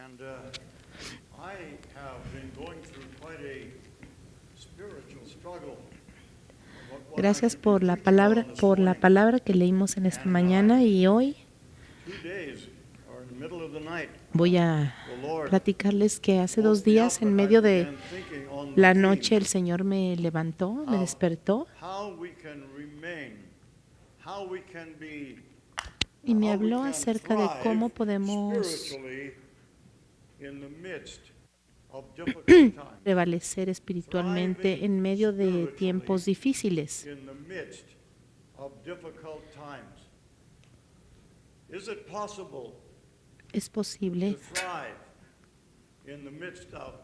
And I have been going through quite a spiritual struggle. What I Gracias should be por la preaching on this morning. palabra que leímos en esta mañana, y hoy 2 days or in the middle of the night, voy a the Lord platicarles que hace woke 2 me días, up en and I medio de began thinking on la the noche, theme el Señor me levantó, me of despertó how we can remain, how we can be, y me how we habló can acerca de cómo thrive podemos spiritually in the midst of difficult times. prevalecer espiritualmente en medio de tiempos difíciles. In the midst of difficult times. Is it possible Es to posible thrive in the midst of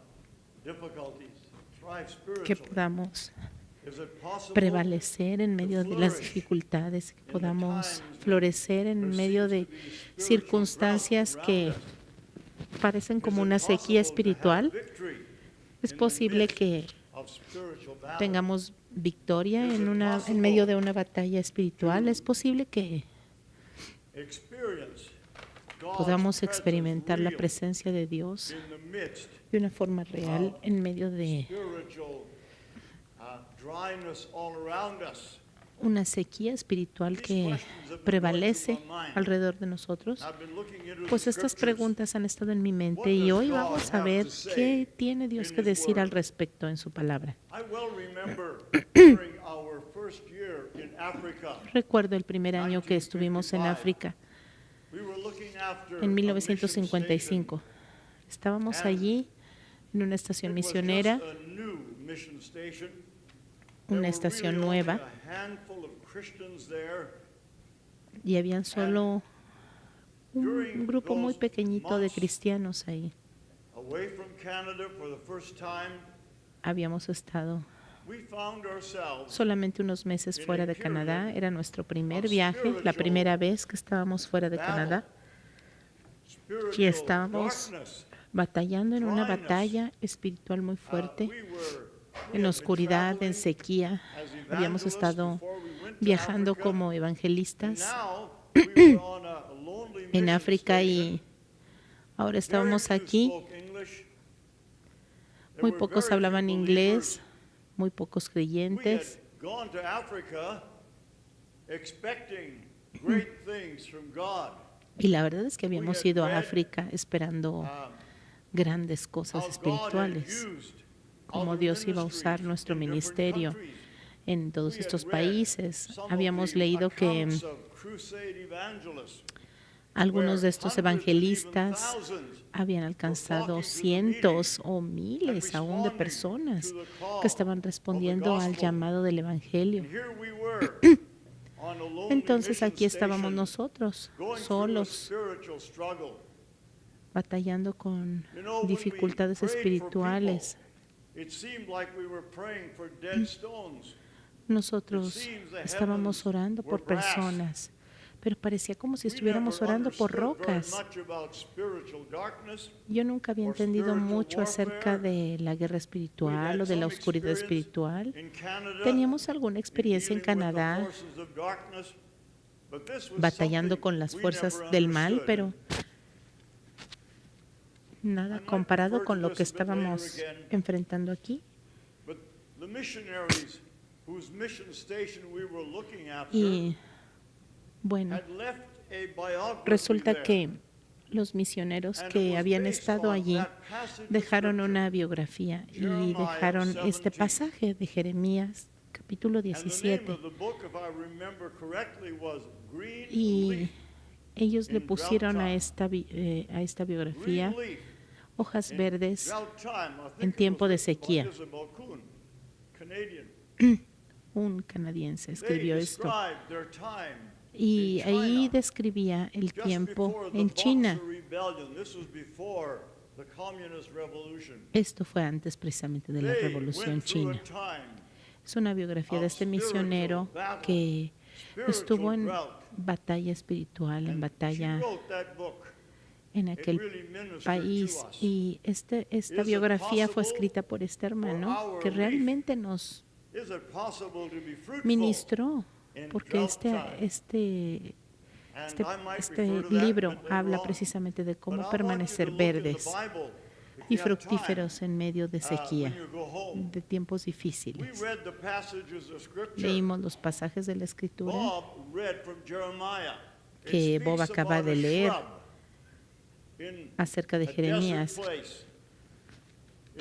difficulties? Thrive que spiritually. podamos Is it possible prevalecer en medio de las dificultades, que podamos florecer en medio de circunstancias que parecen como una sequía espiritual? Es posible que tengamos victoria en medio de una batalla espiritual. Es posible que podamos experimentar la presencia de Dios de una forma real en medio de una sequía espiritual que prevalece alrededor de nosotros. Pues estas preguntas han estado en mi mente y hoy vamos a ver qué tiene Dios que decir al respecto en su palabra. Recuerdo el primer año que estuvimos en África, en 1955. Estábamos allí en una estación misionera, una estación nueva, y habían solo un grupo muy pequeñito de cristianos ahí. Habíamos estado solamente unos meses fuera de Canadá. Era nuestro primer viaje, la primera vez que estábamos fuera de Canadá. Y estábamos batallando en una batalla espiritual muy fuerte, en oscuridad, en sequía. Habíamos estado viajando como evangelistas en África y ahora estábamos aquí. Muy pocos hablaban inglés, muy pocos creyentes. Y la verdad es que habíamos ido a África esperando grandes cosas espirituales, como Dios iba a usar nuestro ministerio en todos estos países. Habíamos leído que algunos de estos evangelistas habían alcanzado cientos o miles aún de personas que estaban respondiendo al llamado del evangelio. Entonces aquí estábamos nosotros, solos, batallando con dificultades espirituales. Nosotros estábamos orando por personas, pero parecía como si estuviéramos orando por rocas. Yo nunca había entendido mucho acerca de la guerra espiritual o de la oscuridad espiritual. Teníamos alguna experiencia en Canadá batallando con las fuerzas del mal, pero nada comparado con lo que estábamos enfrentando aquí. Y bueno, resulta que los misioneros que habían estado allí dejaron una biografía y dejaron este pasaje de Jeremías, capítulo 17. Y ellos le pusieron a esta biografía hojas verdes en tiempo de sequía. Un canadiense escribió esto. Y ahí describía el tiempo en China. Esto fue antes precisamente de la Revolución China. Es una biografía de este misionero que estuvo en batalla espiritual, en batalla en aquel país. Y esta biografía fue escrita por este hermano que realmente nos ministró, porque Este libro habla precisamente de cómo permanecer verdes y fructíferos en medio de sequía, de tiempos difíciles. Leímos los pasajes de la Escritura que Bob acaba de leer acerca de Jeremías,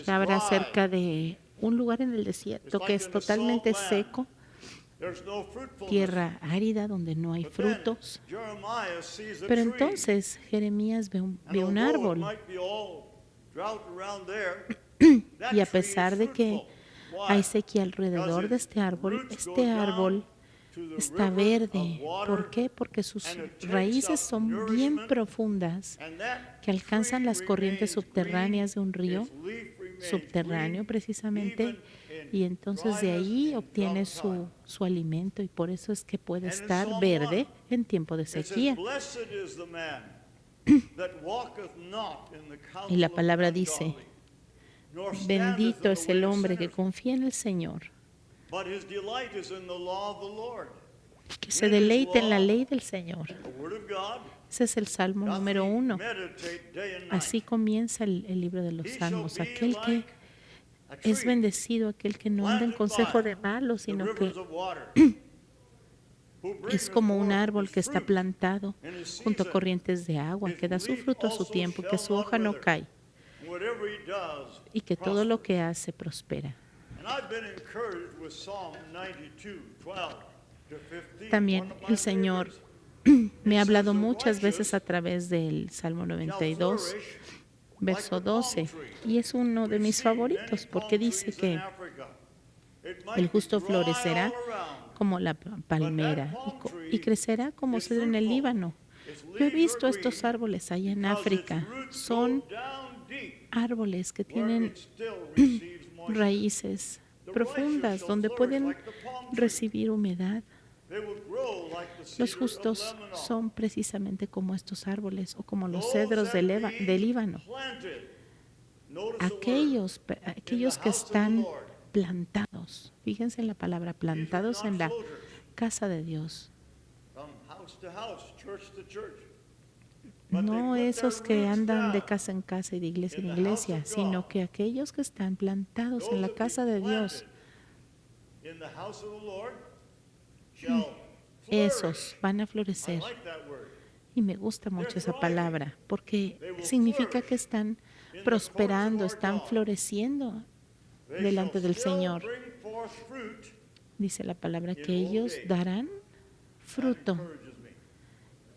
que habla acerca de un lugar en el desierto que es totalmente seco, tierra árida donde no hay frutos. Pero entonces Jeremías ve un árbol y a pesar de que hay sequía alrededor de este árbol está verde. ¿Por qué? Porque sus raíces son bien profundas, que alcanzan las corrientes subterráneas de un río subterráneo precisamente, y entonces de ahí obtiene su alimento, y por eso es que puede estar verde en tiempo de sequía. Y la palabra dice, bendito es el hombre que confía en el Señor, que se deleite en la ley del Señor. Ese es el Salmo número 1. Así comienza el libro de los Salmos. Aquel que es bendecido, aquel que no anda en consejo de malos, sino que es como un árbol que está plantado junto a corrientes de agua, que da su fruto a su tiempo, que su hoja no cae y que todo lo que hace prospera. También el Señor me ha hablado muchas veces a través del Salmo 92, verso 12, y es uno de mis favoritos porque dice que el justo florecerá como la palmera y crecerá como cedro en el Líbano. Yo he visto estos árboles allá en África. Son árboles que tienen raíces profundas donde pueden recibir humedad. Los justos son precisamente como estos árboles o como los cedros del Líbano. Aquellos que están plantados, fíjense en la palabra, plantados en la casa de Dios. No esos que andan de casa en casa y de iglesia en iglesia, sino que aquellos que están plantados en la casa de Dios, esos van a florecer. Y me gusta mucho esa palabra, porque significa que están prosperando, están floreciendo delante del Señor. Dice la palabra que ellos darán fruto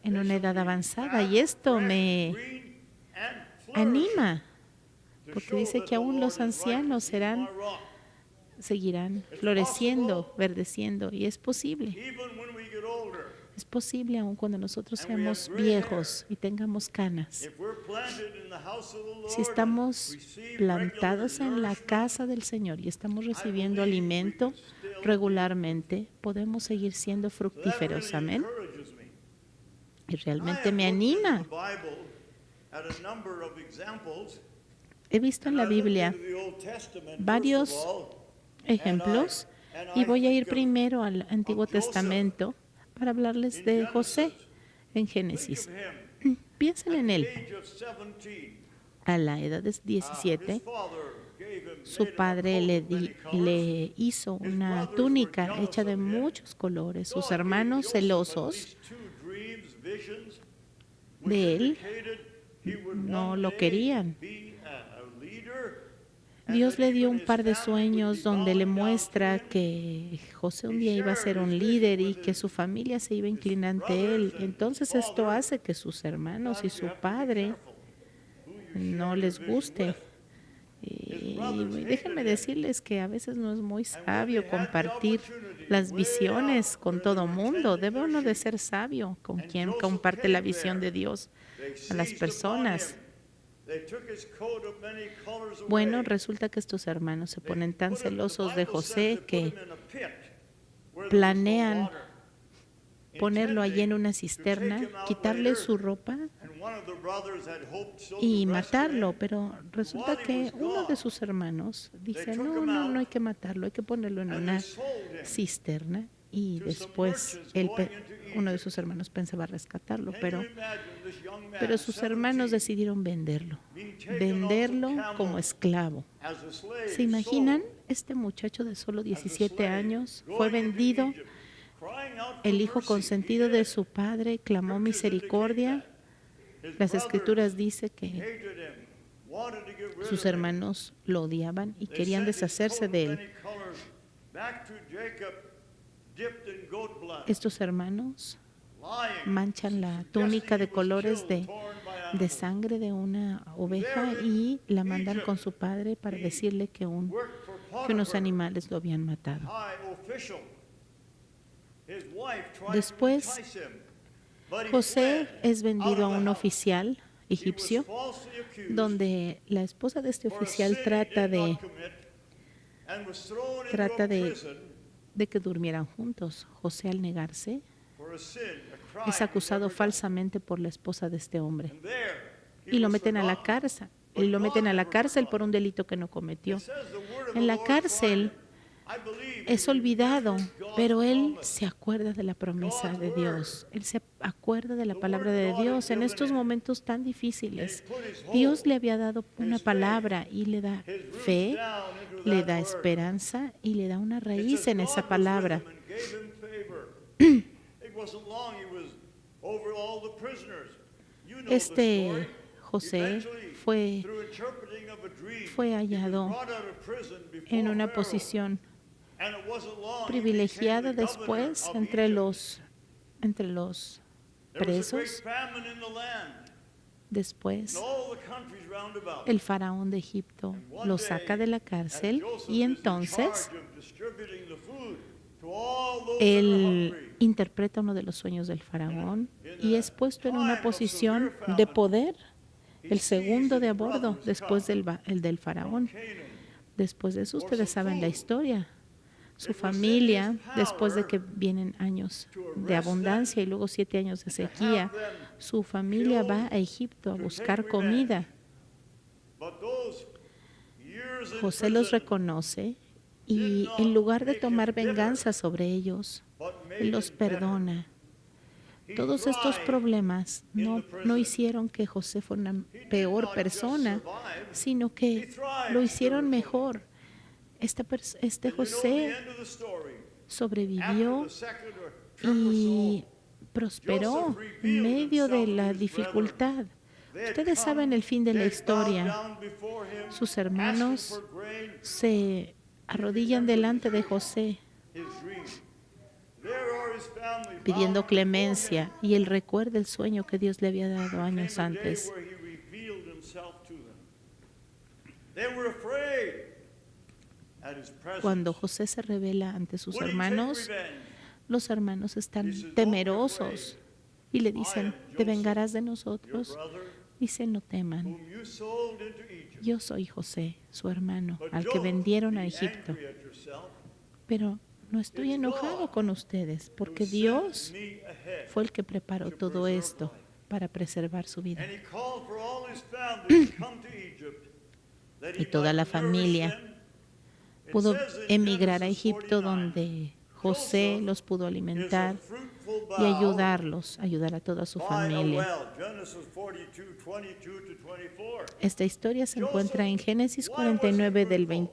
en una edad avanzada, y esto me anima, porque dice que aún los ancianos seguirán floreciendo, verdeciendo, y es posible. Es posible aún cuando nosotros seamos viejos y tengamos canas. Si estamos plantados en la casa del Señor y estamos recibiendo alimento regularmente, podemos seguir siendo fructíferos. Amén. Y realmente me anima. He visto en la Biblia varios ejemplos y voy a ir primero al Antiguo Testamento para hablarles de José en Génesis. Piensen en él. A la edad de 17, su padre le hizo una túnica hecha de muchos colores. Sus hermanos, celosos de él, no lo querían. Dios le dio un par de sueños donde le muestra que José un día iba a ser un líder y que su familia se iba a inclinar ante él. Entonces esto hace que sus hermanos y su padre no les guste. Y déjenme decirles que a veces no es muy sabio compartir las visiones con todo mundo. Debe uno de ser sabio con quien comparte la visión de Dios a las personas. Bueno, resulta que estos hermanos se ponen tan celosos de José que planean ponerlo allí en una cisterna, quitarle su ropa y matarlo. Pero resulta que uno de sus hermanos dice, no hay que matarlo, hay que ponerlo en una cisterna. Y después él uno de sus hermanos pensaba rescatarlo, Can pero you imagine this young man, Pero sus hermanos 17, decidieron venderlo being taken off the como camel esclavo. as a slave, ¿Se imaginan? sold Este muchacho de solo as a 17 slave, años going fue into vendido. Egypt, crying out for El hijo mercy. consentido He de did. su padre clamó Scriptures indicate misericordia. that. His Las brothers escrituras dicen que hated him, wanted to get rid sus of him. hermanos lo odiaban y They querían sent his deshacerse coat de of él. many colors back to Jacob, dipped in goat blood, Estos hermanos lying, manchan la suggesting túnica he de was colores killed, torn by de animals. sangre de una oveja y la mandan con su padre para decirle que Worked for que unos Potiphar, animales lo habían matado. high official. His wife tried Después, to entice him, but he José fled es vendido a out of the un house. oficial He was egipcio, falsely accused donde la esposa de este for a oficial sin he trata did de, not commit, and was thrown into trata a de, prison de que durmieran juntos. José, al negarse, for a sin, a crime es he acusado never done. falsamente por la esposa de este hombre And there he y lo was meten a la forgotten. cárcel. Y lo meten a la cárcel por un delito que no cometió. It says the word of En the la Lord cárcel tried him. I believe es he olvidado, remembered God's pero él promise. se acuerda de la promesa God's de word. Dios. Él se acuerda de la The palabra word de God had Dios en given estos him. momentos tan And he difíciles. put his hope, Dios le había dado una his palabra y le da his roots fe, down into le that da word. esperanza y le da una It raíz says en God esa was with palabra. him and gave him favor. It wasn't long he was over all the prisoners. You know the Este story. José Eventually, fue through interpreting of a dream, fue he was hallado brought out of prison before en una Pharaoh. posición And it wasn't long he privilegiada became the governor después of entre Egypt. los There was a great presos. famine in the land, Después, in all the countries round about. el faraón de Egipto And one lo day, saca de la as cárcel Joseph y is in entonces charge of distributing the food to all those that are él hungry, interpreta uno de los sueños del faraón y es puesto en una posición de poder, el segundo de a bordo después el del faraón. Después de eso, ustedes saben la historia. Su familia, después de que vienen años de abundancia y luego 7 años de sequía, su familia va a Egipto a buscar comida. José los reconoce y en lugar de tomar venganza sobre ellos, él los perdona. Todos estos problemas no hicieron que José fuera una peor persona, sino que lo hicieron mejor. Este José sobrevivió y prosperó en medio de la dificultad. Ustedes saben el fin de la historia. Sus hermanos se arrodillan delante de José pidiendo clemencia y él recuerda el sueño que Dios le había dado años antes. Cuando José se revela ante sus hermanos, los hermanos están temerosos y le dicen, ¿te vengarás de nosotros? Dice, no teman. Yo soy José, su hermano, al que vendieron a Egipto. Pero no estoy enojado con ustedes, porque Dios fue el que preparó todo esto para preservar su vida. Y toda la familia pudo emigrar a Egipto, donde José los pudo alimentar y ayudar a toda su familia. Esta historia se encuentra en Génesis 49 del 20.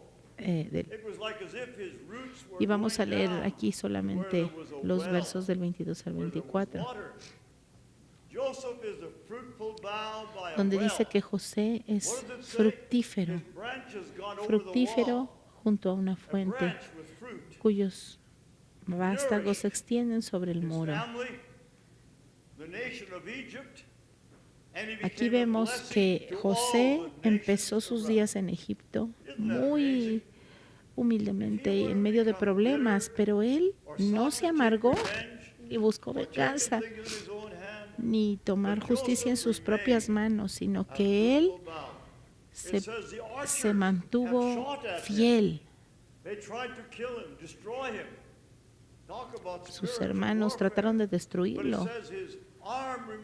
Y vamos a leer aquí solamente los versos del 22 al 24, donde dice que José es fructífero junto a una fuente cuyos vástagos se extienden sobre el muro. Aquí vemos que José empezó sus días en Egipto muy humildemente y en medio de problemas, pero él no se amargó ni buscó venganza ni tomar justicia en sus propias manos, sino que él se mantuvo fiel. Sus hermanos trataron de destruirlo,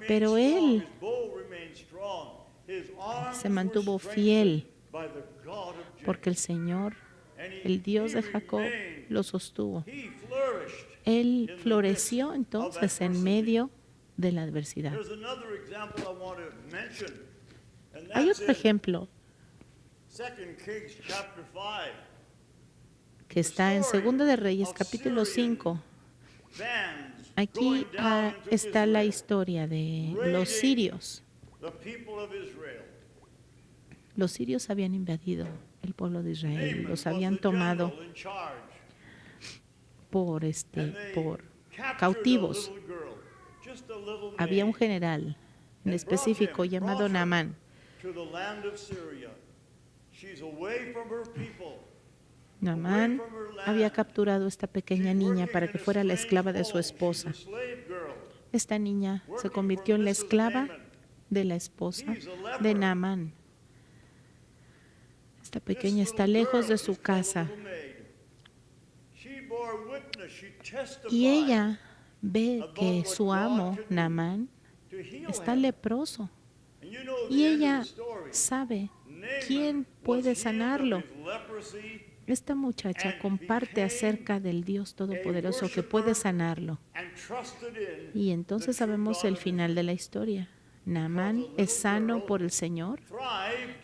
pero él se mantuvo fiel porque el Señor, el Dios de Jacob, lo sostuvo. Él floreció entonces en medio de la adversidad. There's another example I want to mention, and Hay that's otro in ejemplo 2 Kings chapter 5. que está en Segundo de Reyes, capítulo 5. Bands Aquí going down into está la Israel, historia de los sirios. the people of Israel. Los sirios habían invadido el pueblo de Israel, Naaman los was habían the tomado general in charge, por and they por captured cautivos. a little girl, just a little Había un maid, general en específico llamado Naamán. to the land of Syria. She's away from her people. Naamán había capturado a esta pequeña niña para que fuera la esclava de su esposa. Esta niña se convirtió en la esclava de la esposa de Naamán. Esta pequeña está lejos de su casa y ella ve que su amo, Naamán, está leproso y ella sabe quién puede sanarlo. Esta muchacha comparte acerca del Dios Todopoderoso que puede sanarlo. Y entonces sabemos el final de la historia. Naamán es sano por el Señor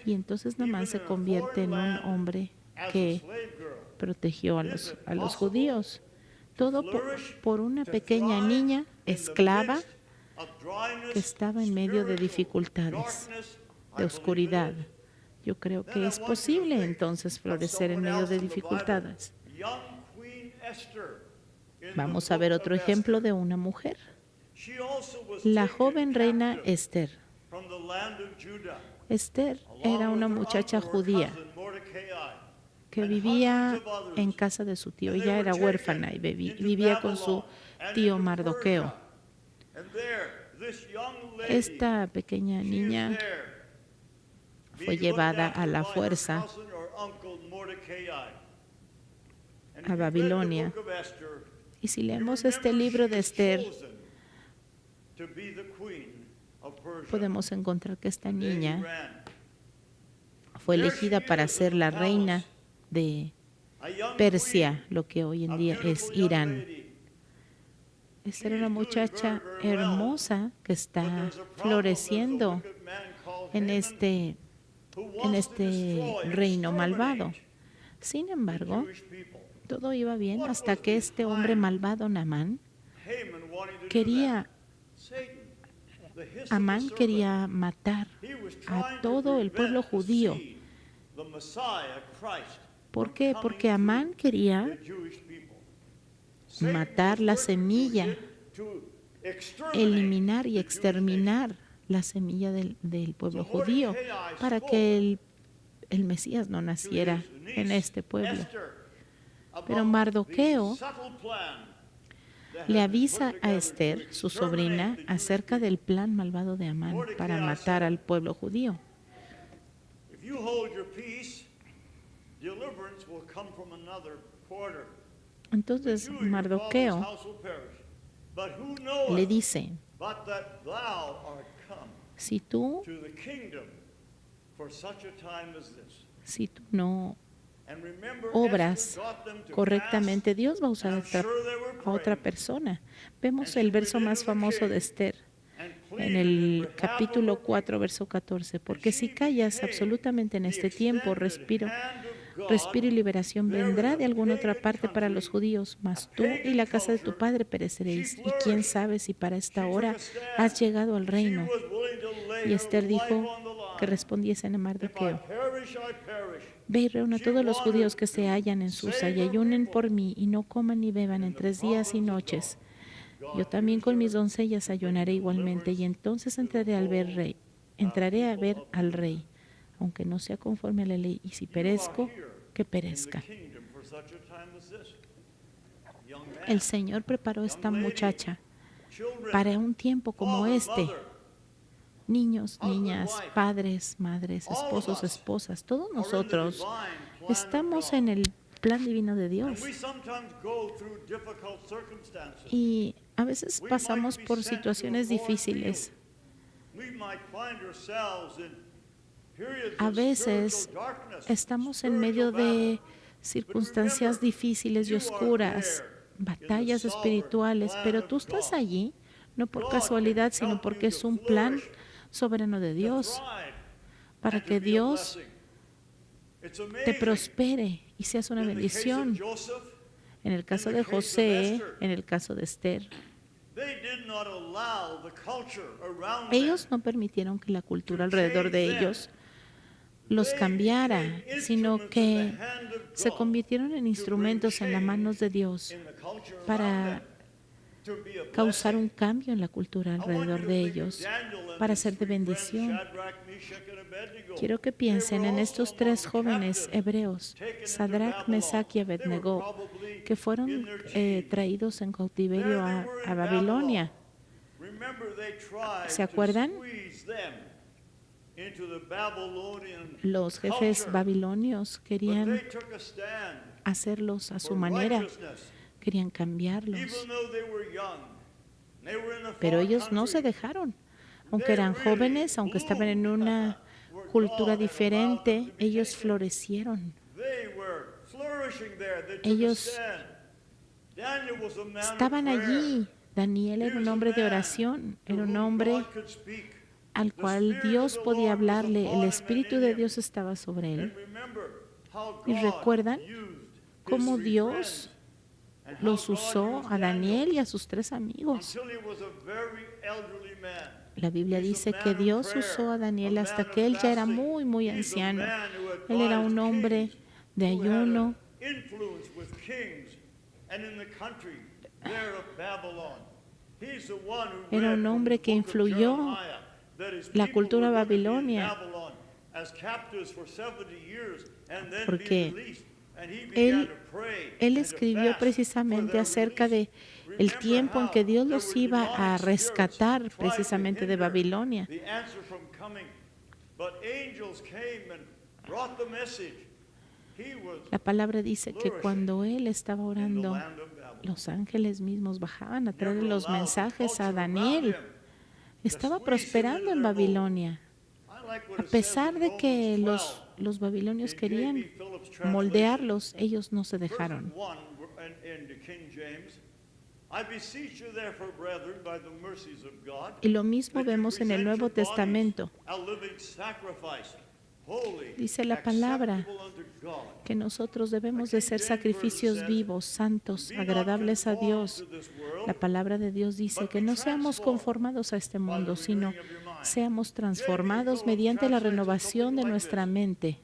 y entonces Naamán se convierte en un hombre que protegió a los judíos. Todo por una pequeña niña esclava que estaba en medio de dificultades, de oscuridad. Yo creo que es posible entonces florecer en medio de dificultades. Vamos a ver otro ejemplo de una mujer. La joven reina Esther. Esther era una muchacha judía que vivía en casa de su tío. Ella era huérfana y vivía con su tío Mardoqueo. Esta pequeña niña fue llevada a la fuerza a Babilonia. Y si leemos este libro de Esther, podemos encontrar que esta niña fue elegida para ser la reina de Persia, lo que hoy en día es Irán. Esta era una muchacha hermosa que está floreciendo en este reino malvado. Sin embargo, todo iba bien hasta que este hombre malvado, Naamán, quería matar a todo el pueblo judío. ¿Por qué? Porque Amán quería matar la semilla, eliminar y exterminar la semilla del pueblo judío para que el Mesías no naciera en este pueblo. Pero Mardoqueo le avisa a Esther, su sobrina, acerca del plan malvado de Amán para matar al pueblo judío. Entonces Mardoqueo le dice, si tú no obras correctamente, Dios va a usar a otra persona. Vemos el verso más famoso de Esther en el capítulo 4, verso 14. Porque si callas absolutamente en este tiempo, respiro y liberación vendrá de alguna otra parte para los judíos, mas tú y la casa de tu padre pereceréis. Y quién sabe si para esta hora has llegado al reino. Y Esther dijo que respondiesen a Mardoqueo: ve y reúna a todos los judíos que se hallan en Susa y ayunen por mí y no coman ni beban en 3 días y noches. Yo también con mis doncellas ayunaré igualmente y entonces entraré a ver al rey, aunque no sea conforme a la ley, y si perezco, que perezca. El Señor preparó a esta muchacha para un tiempo como este. Niños, niñas, padres, madres, esposos, esposas, todos nosotros estamos en el plan divino de Dios. Y a veces pasamos por situaciones difíciles. A veces estamos en medio de circunstancias difíciles y oscuras. batallas espirituales, pero tú estás allí no por casualidad, sino porque es un plan soberano de Dios para que Dios te prospere y seas una bendición. En el caso de José, en el caso de Esther, ellos no permitieron que la cultura alrededor de ellos los cambiara, sino que se convirtieron en instrumentos en las manos de Dios para causar un cambio en la cultura alrededor de ellos, para ser de bendición. Quiero que piensen en estos tres jóvenes hebreos, Sadrach, Mesach y Abednego, que fueron traídos en cautiverio a Babilonia. ¿Se acuerdan? Los jefes babilonios querían hacerlos a su manera, querían cambiarlos. Pero ellos no se dejaron. Aunque eran jóvenes, aunque estaban en una cultura diferente, ellos florecieron. Ellos estaban allí. Daniel era un hombre de oración, era un hombre al cual Dios podía hablarle. El Espíritu de Dios estaba sobre él. Y recuerdan cómo Dios los usó a Daniel y a sus tres amigos. La Biblia dice que Dios usó a Daniel hasta que él ya era muy, muy anciano. Él era un hombre de ayuno. Era un hombre que influyó la cultura babilonia, porque él escribió precisamente acerca de el tiempo en que Dios los iba a rescatar precisamente de Babilonia. La palabra dice que cuando él estaba orando, los ángeles mismos bajaban a traer los mensajes a Daniel. Estaba prosperando en Babilonia. A pesar de que los babilonios querían moldearlos, ellos no se dejaron. Y lo mismo vemos en el Nuevo Testamento. Dice la palabra que nosotros debemos de ser sacrificios vivos, santos, agradables a Dios. La palabra de Dios dice que no seamos conformados a este mundo, sino seamos transformados mediante la renovación de nuestra mente.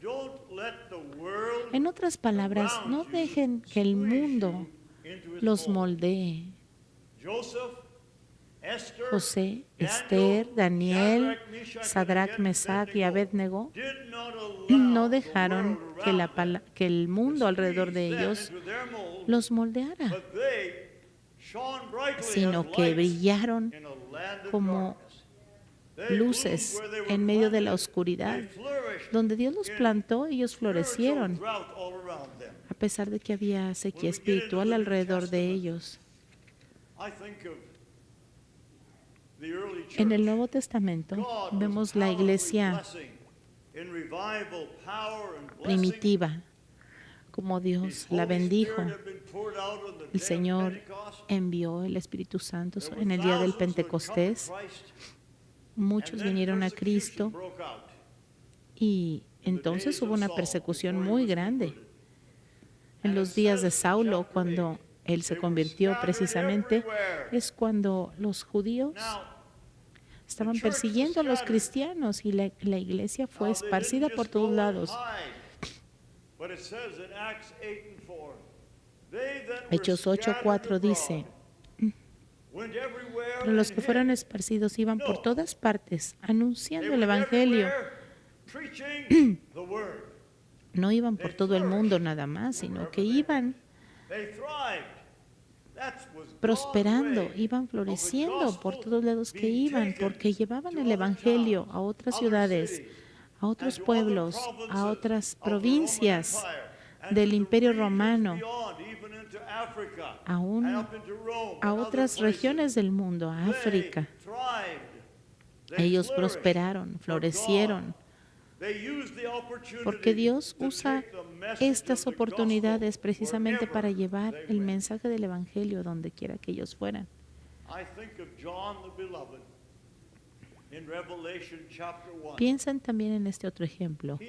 En otras palabras, no dejen que el mundo los moldee. José, Esther, Daniel, Sadrach, Mesach y Abednego no dejaron que el mundo alrededor de ellos los moldeara, sino que brillaron como luces en medio de la oscuridad. Donde Dios los plantó, ellos florecieron, a pesar de que había sequía espiritual alrededor de ellos. En el Nuevo Testamento vemos la iglesia primitiva, como Dios la bendijo. El Señor envió el Espíritu Santo en el día del Pentecostés. Muchos vinieron a Cristo y entonces hubo una persecución muy grande. En los días de Saulo, cuando él se convirtió precisamente, es cuando los judíos estaban persiguiendo a los cristianos y la iglesia fue esparcida por todos lados. Hechos 8:4 dice: pero los que fueron esparcidos iban por todas partes anunciando el Evangelio. No iban por todo el mundo nada más, sino que iban prosperando, iban floreciendo por todos lados que iban, porque llevaban el Evangelio a otras ciudades, a otros pueblos, a otras provincias del Imperio Romano, aún a otras regiones del mundo, a África. Ellos prosperaron, florecieron, Porque Dios usa estas oportunidades precisamente para llevar el mensaje del Evangelio donde quiera que ellos fueran. Piensen también en este otro ejemplo.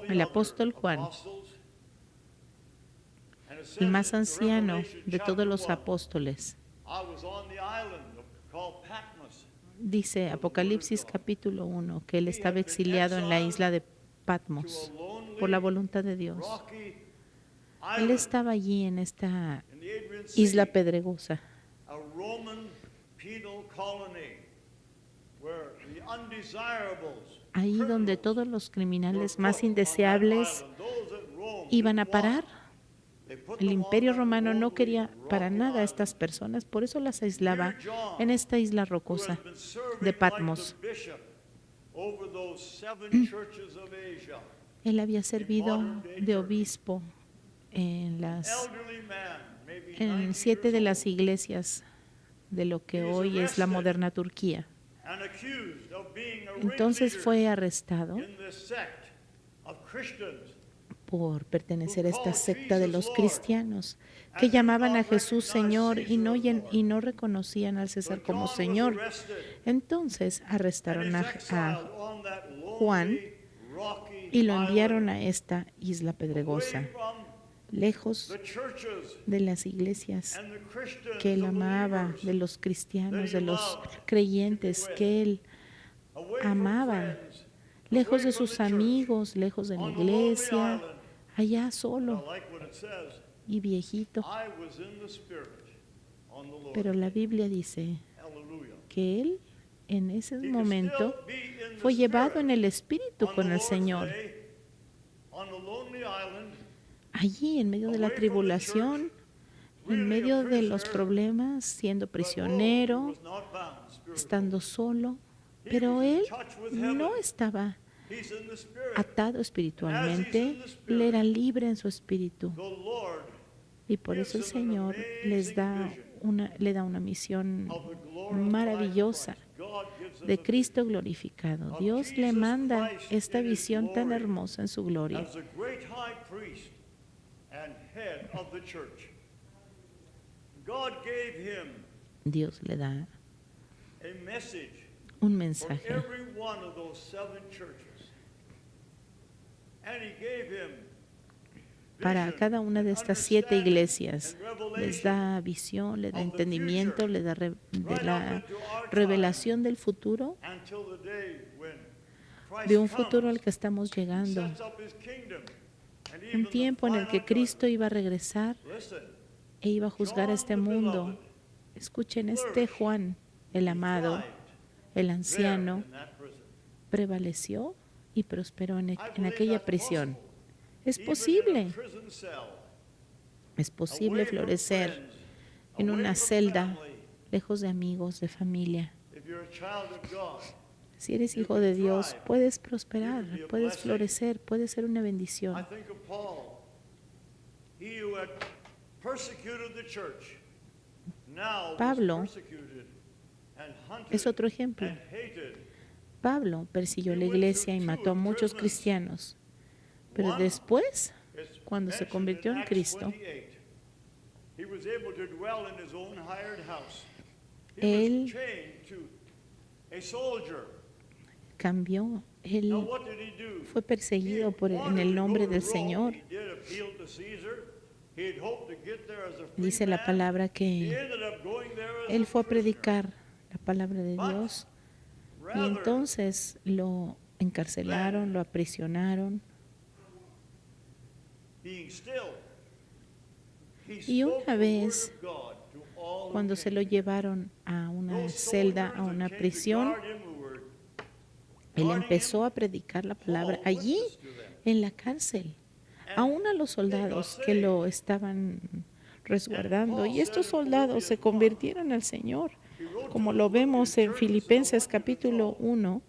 El apóstol Juan, el más anciano de todos los apóstoles, dice Apocalipsis capítulo 1 que él estaba exiliado en la isla de Patmos por la voluntad de Dios. Él estaba allí en esta isla pedregosa, ahí donde todos los criminales más indeseables iban a parar. El Imperio Romano no quería para nada a estas personas, por eso las aislaba en esta isla rocosa de Patmos. Él había servido de obispo en 7 de las iglesias de lo que hoy es la moderna Turquía. Entonces fue arrestado por pertenecer a esta secta de los cristianos que llamaban a Jesús Señor y no reconocían al César como Señor. Entonces arrestaron a Juan y lo enviaron a esta isla pedregosa, lejos de las iglesias que él amaba, de los cristianos, de los creyentes que él amaba, lejos de sus amigos, lejos de la iglesia, allá solo y viejito. Pero la Biblia dice que él en ese momento fue llevado en el Espíritu con el Señor. Allí, en medio de la tribulación, en medio de los problemas, siendo prisionero, estando solo, pero él no estaba atado espiritualmente, él era libre en su espíritu. Y por eso el Señor le da una misión maravillosa de Cristo glorificado. Dios le manda esta visión tan hermosa en su gloria. Dios le da un mensaje para cada una de estas 7 iglesias. Les da visión, le da entendimiento, le da la revelación del futuro, de un futuro al que estamos llegando. Un tiempo en el que Cristo iba a regresar e iba a juzgar a este mundo. Escuchen, este Juan, el amado, el anciano, prevaleció y prosperó en aquella prisión. Es posible florecer en una celda, lejos de amigos, de familia. Si eres hijo de Dios, puedes prosperar, puedes florecer, puedes ser una bendición. Pablo es otro ejemplo. Pablo persiguió la iglesia y mató a muchos cristianos, pero después, cuando se convirtió en Cristo, él cambió. Él fue perseguido en el nombre del Señor. Dice la palabra que él fue a predicar la palabra de Dios y entonces lo encarcelaron, lo aprisionaron. Y una vez, cuando se lo llevaron a una celda, a una prisión, él empezó a predicar la palabra allí, en la cárcel, aún a los soldados que lo estaban resguardando. Y estos soldados se convirtieron al Señor, como lo vemos en Filipenses capítulo 1,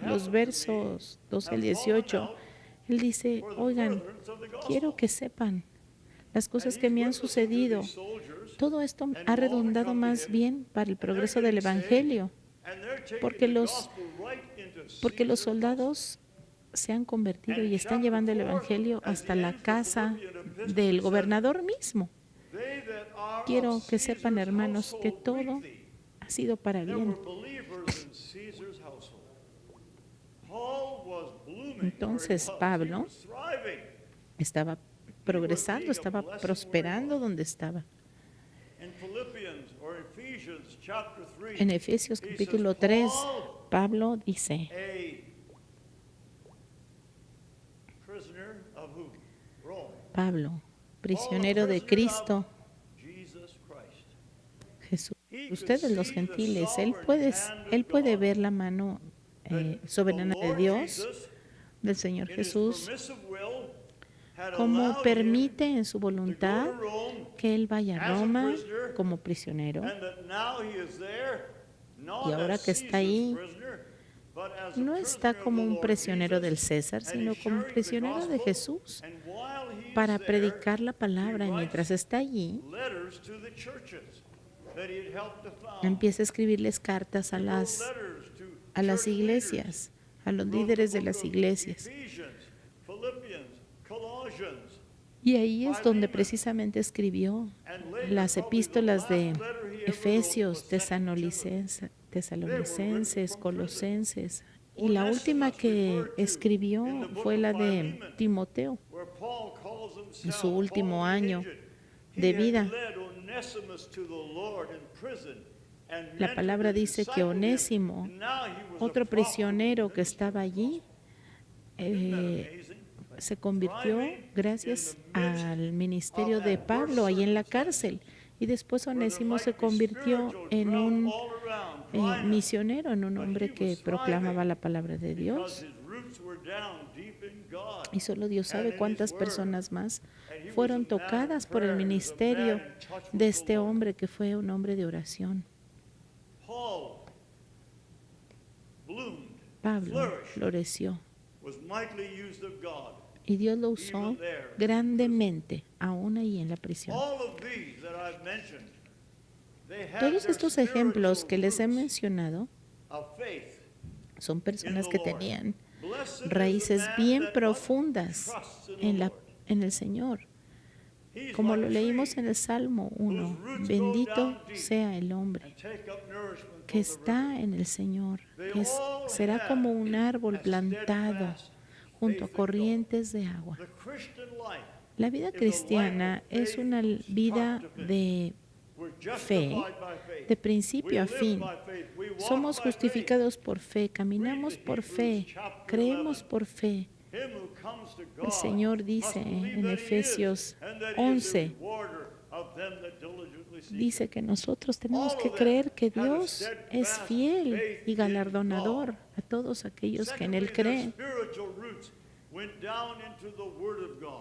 los versos 12 al 18. Él dice, oigan, quiero que sepan las cosas que me han sucedido. Todo esto ha redundado más bien para el progreso del Evangelio. porque los soldados se han convertido y están llevando el evangelio hasta la casa del gobernador mismo. Quiero que sepan, hermanos, que todo ha sido para bien. Entonces Pablo estaba progresando, estaba prosperando donde estaba. En Efesios capítulo 3, Pablo dice, Pablo, prisionero de Cristo Jesús. Ustedes los gentiles, él puede ver la mano soberana de Dios, del Señor Jesús, como permite en su voluntad que él vaya a Roma como prisionero. Y ahora que está ahí, no está como un prisionero del César, sino como un prisionero de Jesús para predicar la palabra. Y mientras está allí, empieza a escribirles cartas a las iglesias, a los líderes de las iglesias. Y ahí es donde precisamente escribió las epístolas de Efesios, Tesalonicenses, Colosenses. Y la última que escribió fue la de Timoteo, en su último año de vida. La palabra dice que Onésimo, otro prisionero que estaba allí, se convirtió gracias al ministerio de Pablo ahí en la cárcel. Y después Onésimo se convirtió en un misionero, en un hombre que proclamaba la palabra de Dios. Y solo Dios sabe cuántas personas más fueron tocadas por el ministerio de este hombre que fue un hombre de oración. Pablo floreció y Dios lo usó grandemente, aún ahí en la prisión. Todos estos ejemplos que les he mencionado son personas que tenían raíces bien profundas en el Señor. Como lo leímos en el Salmo 1, bendito sea el hombre que está en el Señor, que será como un árbol plantado junto a corrientes de agua. La vida cristiana es una vida de fe, de principio a fin. Somos justificados por fe, caminamos por fe, creemos por fe. El Señor dice en Efesios 11, dice que nosotros tenemos que creer que Dios es fiel y galardonador a todos aquellos que en Él creen.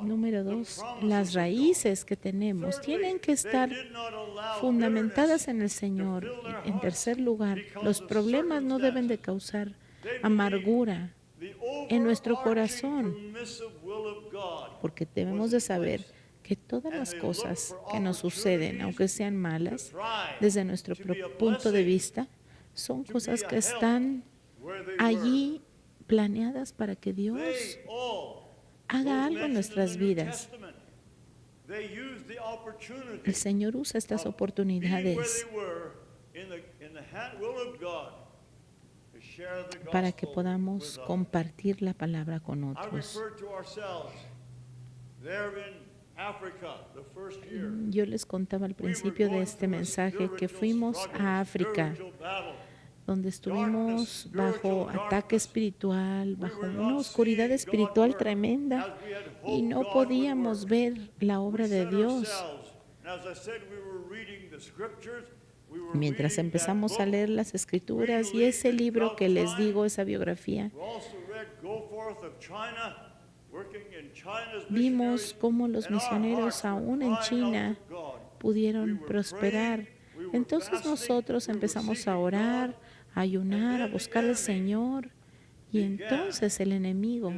Número 2, las raíces que tenemos tienen que estar fundamentadas en el Señor. En tercer lugar, los problemas no deben de causar amargura en nuestro corazón, porque debemos de saber que todas las cosas que nos suceden, aunque sean malas, desde nuestro punto de vista, son cosas que están allí planeadas para que Dios haga algo en nuestras vidas. El Señor usa estas oportunidades para que podamos compartir la palabra con otros. Yo les contaba al principio de este mensaje que fuimos a África, donde estuvimos bajo ataque espiritual, bajo una oscuridad espiritual tremenda, y no podíamos ver la obra de Dios. Mientras empezamos a leer las Escrituras y ese libro que les digo, esa biografía, vimos cómo los misioneros aún en China pudieron prosperar. Entonces nosotros empezamos a orar, a ayunar, a buscar al Señor, y entonces el enemigo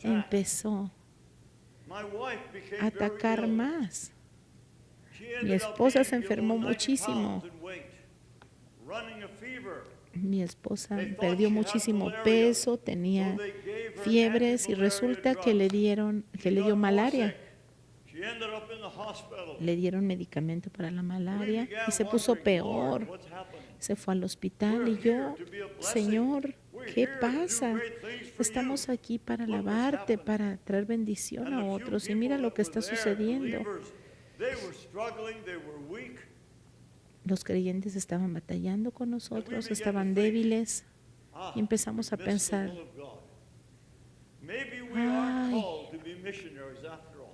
empezó a atacar más. Mi esposa se enfermó muchísimo. Mi esposa They thought perdió she had muchísimo malaria, peso, so tenía they gave her fiebres y anti-malaria resulta que drugs. le dio Got more malaria. sick. She ended up in the hospital. Le dieron medicamento para la We malaria y began se puso wondering, Lord, peor. what's happening? Se fue al hospital We're y yo, here to be a blessing. Señor, We're ¿qué here to do pasa? great things for Estamos you. aquí para Look what's alabarte, happening. para traer bendición And a the few otros. Y people mira lo that que were está there, sucediendo. believers, they were struggling, they were weak. Los creyentes estaban batallando con And we nosotros, began estaban to think, débiles y empezamos a we missed the pensar, will of God. Maybe we aren't ay, called to be missionaries after all.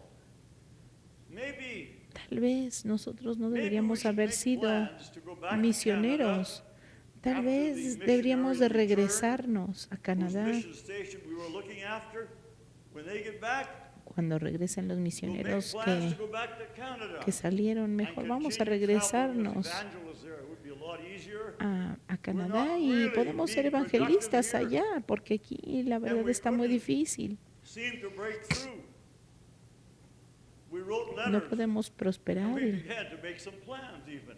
Maybe tal vez nosotros no maybe we deberíamos should haber make sido plans to go back to misioneros. Canada Tal after vez the deberíamos de missionaries return, regresarnos a whose Canadá. mission station we were looking after. When they get back, Cuando regresen los we'll make misioneros plans to go back to Canada que salieron, and mejor vamos a continue traveling with regresarnos evangelists there. It would be a lot easier. a Canadá not y really podemos ser being productive evangelistas here. allá, porque aquí la verdad we está muy couldn't difícil. Seem to break through. We wrote No letters. podemos And prosperar. we Y began to make some plans even.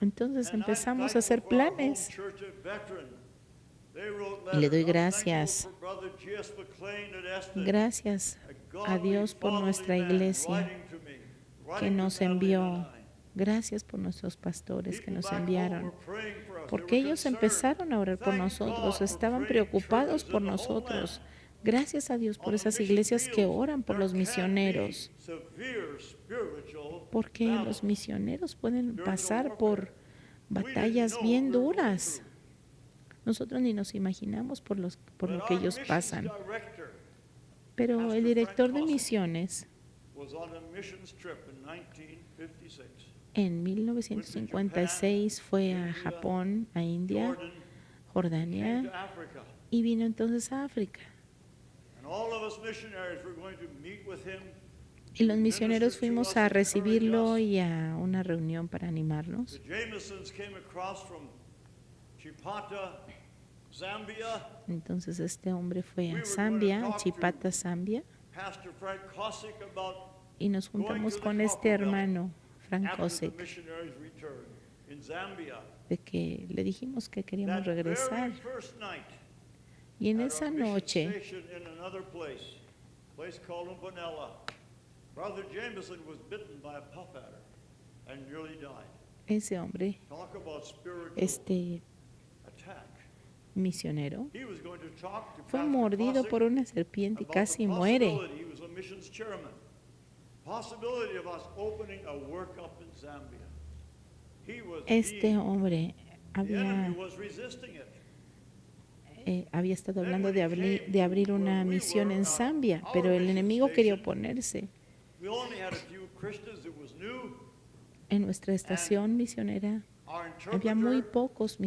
entonces And I'm empezamos a hacer thankful for our home planes. church at Veteran. They wrote Y le doy letters. I'm gracias. thankful for Brother G.S. McLean at Eston, Gracias a a Dios por godly, nuestra fatherly man, iglesia writing to me, que writing to nos Natalie envió. and I. Gracias por nuestros pastores que People nos back home enviaron. were praying for us. They Porque were ellos concerned. empezaron a orar por Thank nosotros, God for estaban praying preocupados churches por in the nosotros. homeland. Gracias a Dios On por the esas mission iglesias que field, oran por there los can be misioneros, severe spiritual porque los battles. misioneros pueden Spiritual pasar warfare. por We didn't batallas know bien what we were going duras. through. Nosotros ni nos imaginamos por lo But que our ellos missions pasan. director Pero Pastor el director de Frank Cossack misiones was on a missions trip in 1956. en 1956 fue a Japón, a India, Jordan, came Jordania to Africa. y vino entonces a África. And all of us missionaries were going to meet with him. Y los misioneros Minister to fuimos us, a encourage recibirlo us. y a una reunión para animarnos. The Jamesons came across from Chipata, Zambia. Entonces este hombre fue We a were Zambia, going a to talk Chipata, Zambia, Pastor Frank Cossack about y nos going juntamos to the con este Copper Belt hermano, Frank after the Cossack, missionaries returned in Zambia. de que le dijimos que queríamos That very regresar. first night, Y en at esa our mission noche, station in another place called Umpanella, Brother Jameson was bitten by a puff adder and nearly died. ese hombre, Talk about spiritual este attack. misionero, He was going to talk to fue Pastor mordido Cossack por una serpiente y about casi the muere. possibility, he was a missions chairman, possibility of us opening a workup in Zambia. He was Este hombre the enemy había, was resisting it. había estado hablando de abrir una misión en Zambia, pero el enemigo quería oponerse. We only had a few Christians, it was new. En nuestra estación misionera Our había muy interpreter, pocos,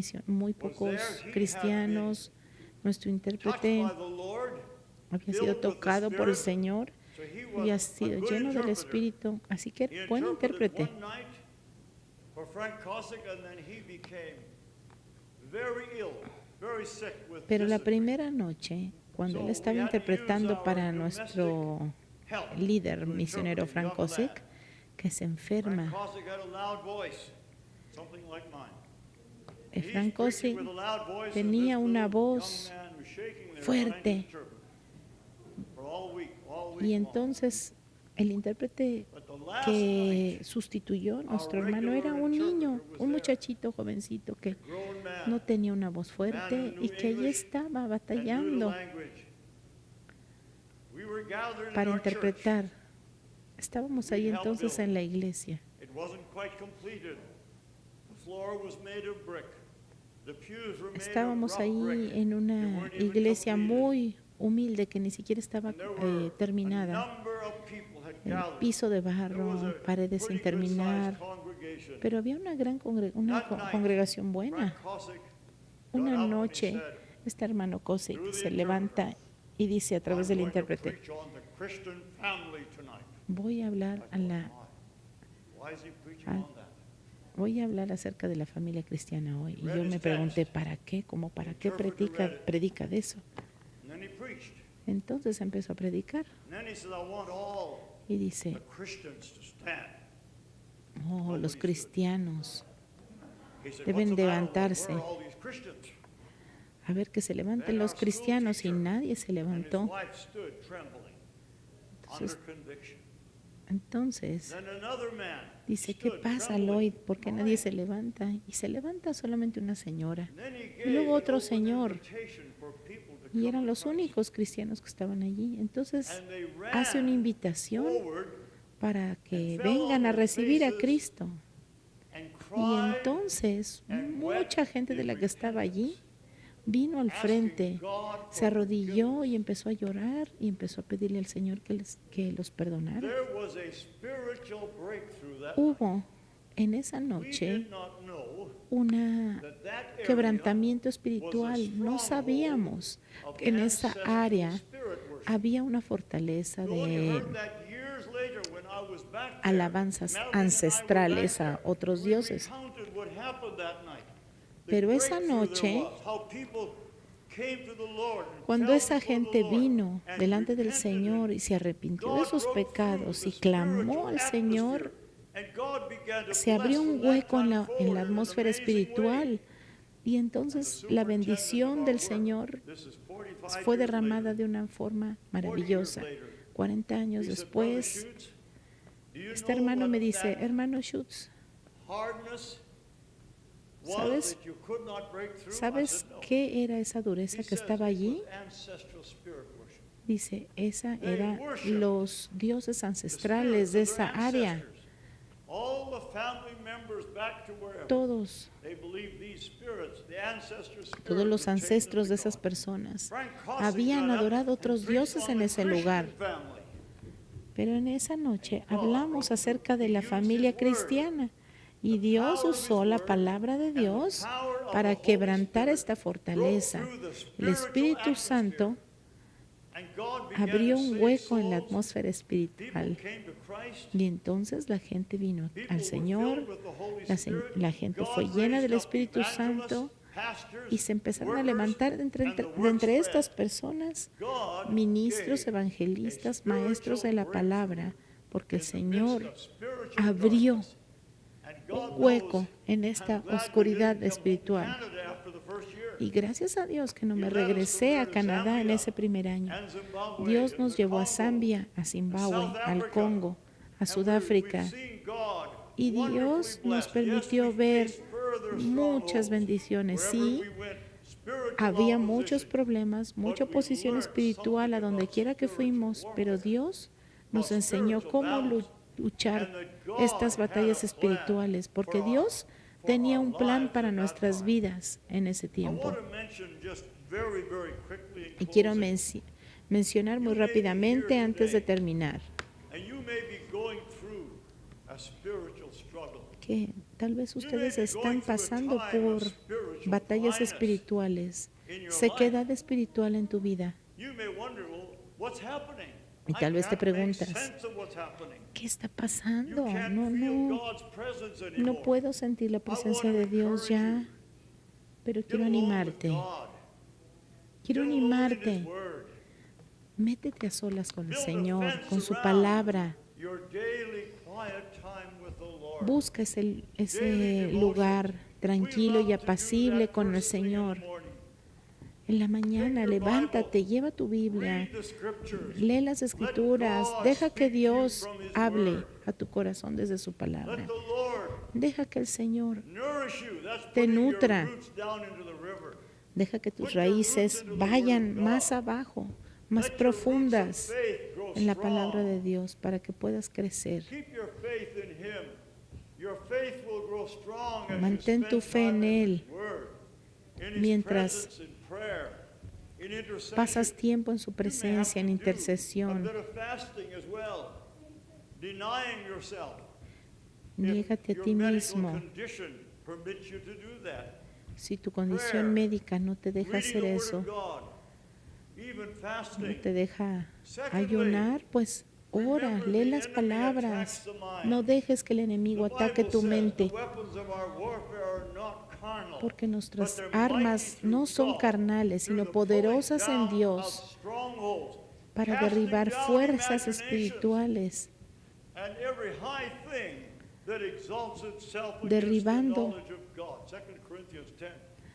cristianos. Nuestro touched intérprete by the Lord, había filled sido with the tocado por el Spirit, Señor, so he había was a sido good lleno del interpreter. Espíritu, así que He era buen interpreted intérprete. one night for Frank Cossack, and then he became very ill, very sick with Pero la dysentery. primera noche, cuando él estaba interpretando para nuestro Help líder to misionero interpret a Frank young Cossack, lad. que se Frank enferma. Cossack had a loud voice, something like mine. Frank He's preaching Cossack with a loud voice, and tenía this una little voz young man was shaking there fuerte. trying to interpret for all week Y long. entonces el intérprete But the last que night, sustituyó a nuestro hermano era un niño, un muchachito jovencito que grown man, no tenía una voz fuerte y que allí estaba and knew the batallando language. We were gathered in para our church. interpretar. Estábamos ahí entonces en la iglesia. It wasn't quite completed. The floor was made of brick. The pews were made Estábamos of rough ahí brick. en They una weren't even iglesia completed. muy humilde que ni siquiera estaba And there were terminada. a number of people had El gathered. piso de There was barro, a paredes sin pretty good-sized terminar, congregation. pero había una gran That night, congregación buena. Frank Cossack got Una up and he noche, said, este hermano Cossack through the se levanta y dice a través "I'm del going to intérprete, preach on the Christian family tonight." voy a hablar I thought, why is he preaching al- on that? voy a hablar acerca de la familia cristiana hoy. Y Read yo his me pregunté, text. ¿para qué? ¿Cómo para qué Interpreter read it. predica de eso? And then he preached. Entonces empezó a predicar And then he said, I want all y dice, the Christians to stand. oh, los cristianos. He said, deben "What's the matter, Lord? levantarse. Where are all these Christians?" A ver, que se levanten los cristianos, y nadie se And his levantó. wife stood trembling under Entonces, conviction. entonces Then another man dice, ¿qué stood pasa, trembling. Lloyd? ¿Por qué nadie se Why? levanta? Y se levanta solamente una señora. And then he Y luego gave otro an open señor. invitation for people to Y come eran to los Christ. únicos cristianos que estaban allí. Entonces And they hace una ran invitación forward para que and fell vengan on a their recibir a faces Cristo. and Y cried, entonces and mucha wept gente de in la que estaba allí repentance, vino al asking frente, God se for arrodilló y forgiveness. empezó a llorar y empezó a pedirle al Señor que los perdonara. There was a spiritual breakthrough that night. Hubo en esa We noche did not know un that that area quebrantamiento was a espiritual. No stronghold sabíamos of que en esa ancestral área spirit worship. había una fortaleza We only de heard that years later when I was back there. alabanzas Melvin and I were ancestrales back a there. otros We dioses. recounted what happened that night. The Pero esa breakthrough noche, there was, how people came to the Lord and cuando fell esa before the gente Lord vino and delante del repented Señor and y se arrepintió de God sus broke through pecados the y clamó spiritual al Señor, atmosphere, and God began to se abrió bless un from that hueco en time la forward in an atmósfera amazing espiritual, way. y And the entonces la superintendent bendición of our del work, Señor this is 45 fue years derramada later, de una forma 40 years maravillosa. later, 40 años he said, "Brother después, Schutz, do you este know hermano me what dice, that hermano Schutz, hardness was ¿sabes, that you could not break through?" I ¿sabes said, "No." qué era esa He dureza que says estaba it allí? was ancestral spirit worship. Dice, esa They era worship los dioses The ancestrales spirits de of their esa área. ancestors. All the family members back to wherever. Todos, They believe these spirits, the ancestor spirits, todos los were taken ancestros de to esas God. personas Frank Cossing habían got up adorado and otros preached dioses on en the ese Christian lugar. family. Pero en esa noche God hablamos broke acerca de through. la He used familia his word, cristiana y the Dios power of his usó la word, palabra de and the Dios power of para the Holy quebrantar Spirit esta broke fortaleza. through the El spiritual Espíritu Santo atmosphere. And God began abrió to un save hueco en la souls. atmósfera People espiritual came to Christ. y entonces la gente vino People al were Señor, filled with the Holy la Spirit. gente God fue llena del raised up Espíritu evangelists, Santo pastors, y se empezaron a workers, levantar and the de word entre estas spread. personas God ministros, gave evangelistas, a maestros de la spiritual palabra, breakthrough porque el in the midst Señor of spiritual abrió darkness. And God un hueco knows, en I'm esta glad we oscuridad didn't come home to espiritual. Canada after the first year. Y gracias a Dios que no me He led us from regresé there a to Canadá en Zambia ese primer año. and Zimbabwe Dios and nos the llevó a Congo Zambia, a and Zimbabue, South al Africa. Congo, a And Sudáfrica. we've seen God Y wonderfully Dios nos blessed. permitió Yes, we ver faced further muchas strongholds. bendiciones. Wherever Sí, we went, spiritual había muchos opposition. problemas, mucha But we oposición learned espiritual a something donde about quiera que spiritual fuimos, pero warfare, Dios nos about enseñó spiritual cómo battles, luchar and that God estas had batallas a plan espirituales, porque for Dios for tenía our un plan lives para in that nuestras time. vidas en ese I tiempo. want to mention just very, very quickly in Y quiero closing, mencionar muy You may be rápidamente here antes de today. terminar and you may be going through a spiritual struggle. que tal vez You may ustedes be están going through a pasando time of por spiritual batallas dryness espirituales, in your sequedad life. espiritual en tu vida. You may wonder, well, what's happening? Y tal vez te I can't make preguntas, sense of what's happening. ¿qué está You pasando? can't No, feel no, God's presence no anymore. puedo sentir la presencia I wanna de Dios encourage ya, you. pero Get quiero alone with animarte. God. Quiero Get alone in His animarte. Word. Métete a solas con el Build a Señor, fence con su around palabra. your daily quiet time with the Lord. Busca ese Daily devotion. lugar tranquilo We y love to do apacible that con el first thing in the Señor. morning. En la mañana, Take your levántate, Bible. lleva tu Biblia, Read the scriptures. lee las escrituras, God deja que speak to you Dios from His hable Word. a tu corazón desde su Let palabra. the Lord Deja que el Señor, nourish you. That's te putting your nutra. roots down into the river. deja que tus Put your roots raíces into the vayan Word of más God. abajo, más Let your roots of profundas faith grow en la strong. palabra de Dios para que puedas crecer. Keep your faith in Him. Your faith will grow strong as Mantén you tu spend fe en time in Él His Word, in His mientras presence, in prayer, in intercession. pasas tiempo en su You may have presencia, en to do intercesión. a bit of fasting as well, denying yourself. Niégate a If ti your medical mismo. condition permits you to do that. Si tu condición médica no te deja Reading hacer the Word eso, of God, even no fasting. te deja Secondly, ayunar, pues ora, remember lee the las enemy palabras. attacks the mind. No dejes que el enemigo The ataque Bible tu says, mente, "The weapons of our warfare are not carnal, porque nuestras but they're armas mighty no through son God, carnales, through sino the poderosas pulling en down Dios of strongholds, para casting derribar down fuerzas imaginations, espirituales, and every high thing that exalts itself against the derribando knowledge of God, God. 2 Corinthians 10,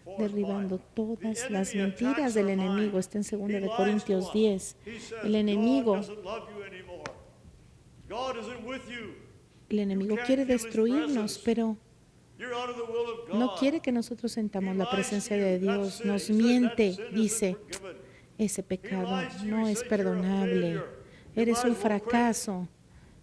4 and derribando 5. todas The las enemy mentiras attacks del our enemigo. mind. Está en 2 He de lies Corintios to us. 10. He says, El enemigo, God doesn't love you anymore. God isn't with you. el enemigo You can't quiere feel his destruirnos, presence. pero You're out of the will of God. no quiere que nosotros He sentamos la lies to presencia you. de That's Dios. sin. Nos He says, miente, "That sin dice, isn't forgiven." ese He pecado lies to you. no He es says you're a perdonable. failure. You Eres might un as well quit. fracaso.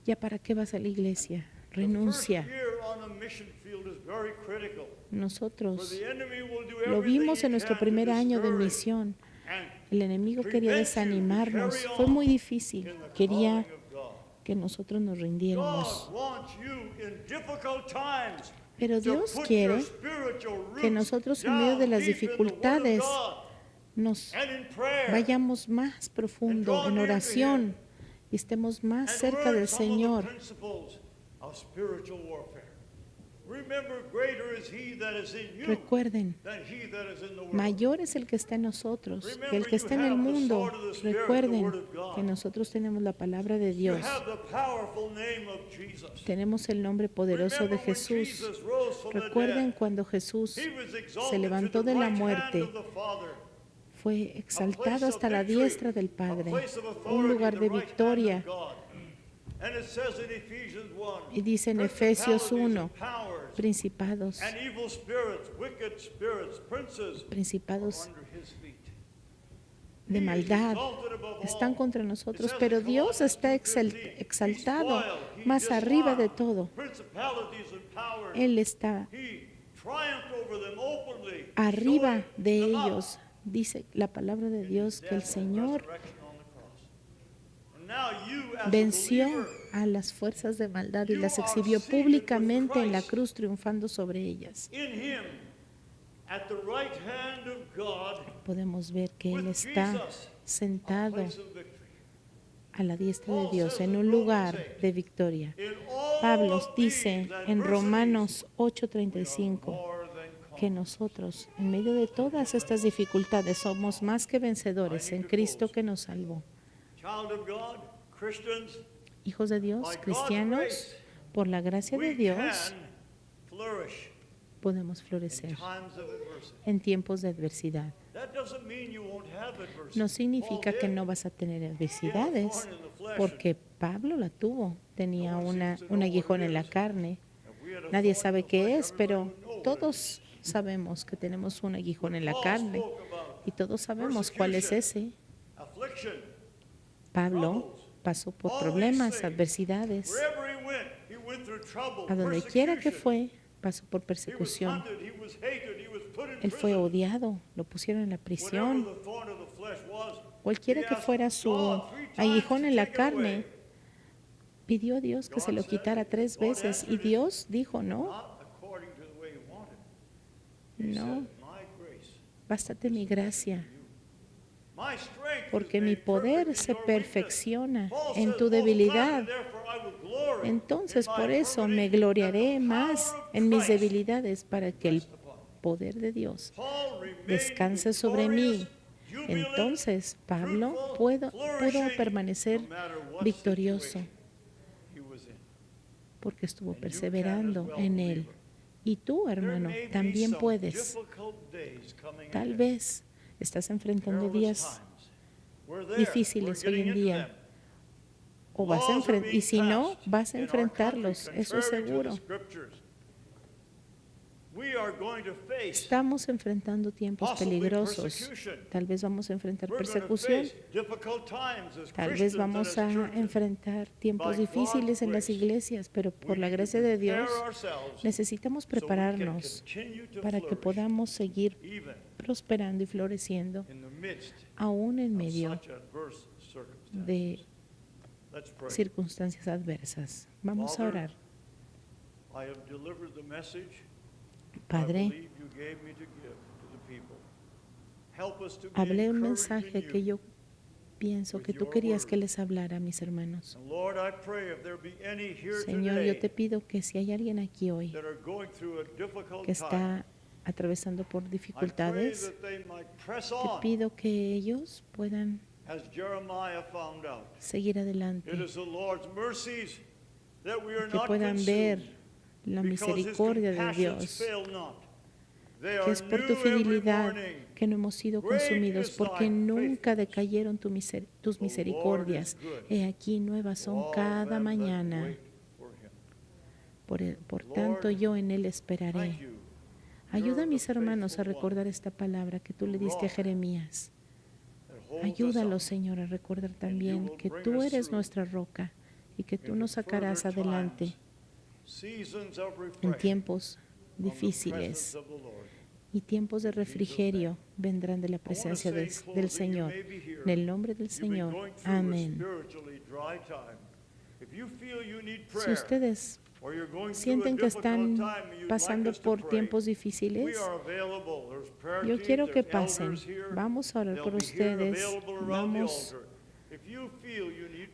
¿Ya para qué vas a la iglesia? The first Renuncia. year on the mission field is very critical. For Nosotros the enemy will do lo everything vimos he en nuestro can to primer año de discourage misión. and El enemigo quería prevent you to desanimarnos. carry Fue on muy difícil. in the Quería calling of God. que nosotros nos rindiéramos. God wants you in difficult times Pero to Dios put quiere your spiritual que roots nosotros en medio de down las deep in the Word of dificultades God nos and in prayer vayamos más profundo draw en near to oración y estemos más and cerca learn del some of the Señor. principles of spiritual warfare. Remember, greater is he that is in you Recuerden, than he that is in the world. mayor es el que está en nosotros que el que Remember, está en you el have the mundo. sword of the Spirit, the Recuerden Word of God. que nosotros tenemos la palabra de You Dios. have the powerful name of Jesus. Tenemos el nombre poderoso de Remember when Jesús. Jesus rose from the Recuerden dead, cuando Jesús he was exalted se levantó to the de la right hand muerte, of the Father. fue A exaltado place of hasta la victory, diestra del a Padre, place of un authority, lugar the de right hand of victoria. God. And it says in Ephesians 1, Y dice en Efesios principalities 1, and powers principados, and evil spirits, wicked spirits, princes are principados under his feet. de He is maldad exalted above all. están contra nosotros, It says pero in Dios Colossians está 2:15, he exaltado spoiled, he más arriba de disarmed todo. principalities and powers. Él está He triumphed over them openly, arriba showing de them up ellos. Dice la palabra de in Dios his que el death and Señor resurrection on the cross. And now you, as a venció believer, a las fuerzas de maldad y you las are exhibió seated with públicamente en la Christ cruz, triunfando sobre ellas. in him, at the right hand of God, Podemos ver que Él with está Jesus, a sentado place of victory. a la diestra de Paul Dios says en in un Romans lugar 8, de victoria. In all Pablo of dice these en adversities, Romanos we are 8:35 more than que conquerors. nosotros, en medio de todas estas dificultades, somos más que vencedores en Cristo que nos salvó. Child of God, Christians, Hijos de Dios, by God's cristianos, grace, por la gracia de we Dios, can flourish podemos in florecer times of adversity. en tiempos de adversidad. That doesn't mean you won't have adversity. No significa Paul que did. no vas a tener He had a adversidades, thorn in the flesh, porque Pablo la tuvo. Tenía un aguijón en la carne. and we had a Nadie thorn in sabe the qué flesh. es, pero Everybody would know todos sabemos que tenemos un aguijón en la Paul carne spoke about y todos sabemos cuál es ese. affliction. Pablo pasó por problemas, adversidades. Wherever he went through trouble, A donde quiera que persecution. fue, pasó por He was persecución. hunted, he was hated, he was put in Él fue prison. odiado, lo pusieron en la Whatever prisión. the thorn of the flesh was, Cualquiera he que asked fuera su God 3 times aguijón to en la take it away. carne, pidió a Dios que se lo quitara 3 veces y Dios dijo, no, Not according to the way he wanted. He no, said, "My grace bástate mi gracia, My strength porque is mi made poder perfect in se your weakness." perfecciona Paul en says, tu "Most debilidad. gladly, therefore, I will glory Entonces in my por eso me infirmity, gloriaré that the más power of en mis Christ debilidades para que el rest upon me." poder de Dios Paul remained descanse sobre mí. victorious, jubilant, Entonces Pablo fruitful, pudo flourishing, permanecer no matter what victorioso situation he was in. porque estuvo And you can perseverando as well, en él. believer. Y tú, There hermano, may be también some puedes. difficult days coming Tal ahead. vez estás enfrentando Perilous días times. We're there. difíciles We're hoy en getting día. into them. O vas a Laws are y si no, being vas a passed in our enfrentarlos, country eso es contrary to the seguro. scriptures. We are going to face Estamos enfrentando tiempos possibly peligrosos. persecution. Tal vez vamos a enfrentar We're going to persecución. face difficult times as Tal vez Christians and vamos as a churches. enfrentar tiempos By difíciles God's en las grace, iglesias, pero We por la need to gracia de prepare Dios ourselves necesitamos so we can prepararnos continue to para que flourish podamos seguir even prosperando y floreciendo in the midst aún en of medio such adverse circumstances. de Let's pray. circunstancias adversas. Vamos a Father, orar. I have delivered the message I Padre, believe you gave me to give to the people. Help us to be hablé un encouraged mensaje in que you. yo pienso que with tú your querías word. que les hablara a mis hermanos. And Lord, I pray if there be any here Señor, today yo te pido que si hay alguien aquí hoy that are going through a difficult que time, está atravesando por I pray dificultades, that they might press te on pido que ellos puedan as Jeremiah found out. seguir adelante, It is the Lord's mercies that we are que not puedan ver consumed la because his misericordia de compassions Dios, fail not. que es por tu fidelidad que no hemos sido consumidos, porque nunca decayeron tus misericordias. He aquí nuevas son cada mañana. Por tanto, yo en él esperaré. Ayuda a mis hermanos a recordar esta palabra que tú le diste a Jeremías. Ayúdalo, Señor, a recordar también que tú eres nuestra roca y que tú nos sacarás adelante en tiempos difíciles, y tiempos de refrigerio vendrán de la presencia del Señor. En el nombre del Señor. Amén. Si ustedes sienten que están pasando por tiempos difíciles, yo quiero que pasen. Vamos a orar por ustedes.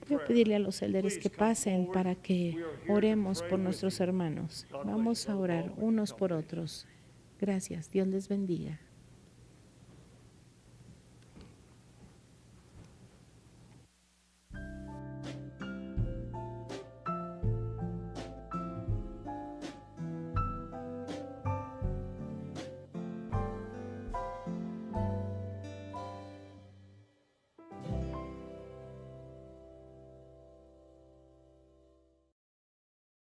Voy a pedirle a los líderes que pasen para que oremos por nuestros hermanos. Vamos a orar unos por otros. Gracias. Dios les bendiga.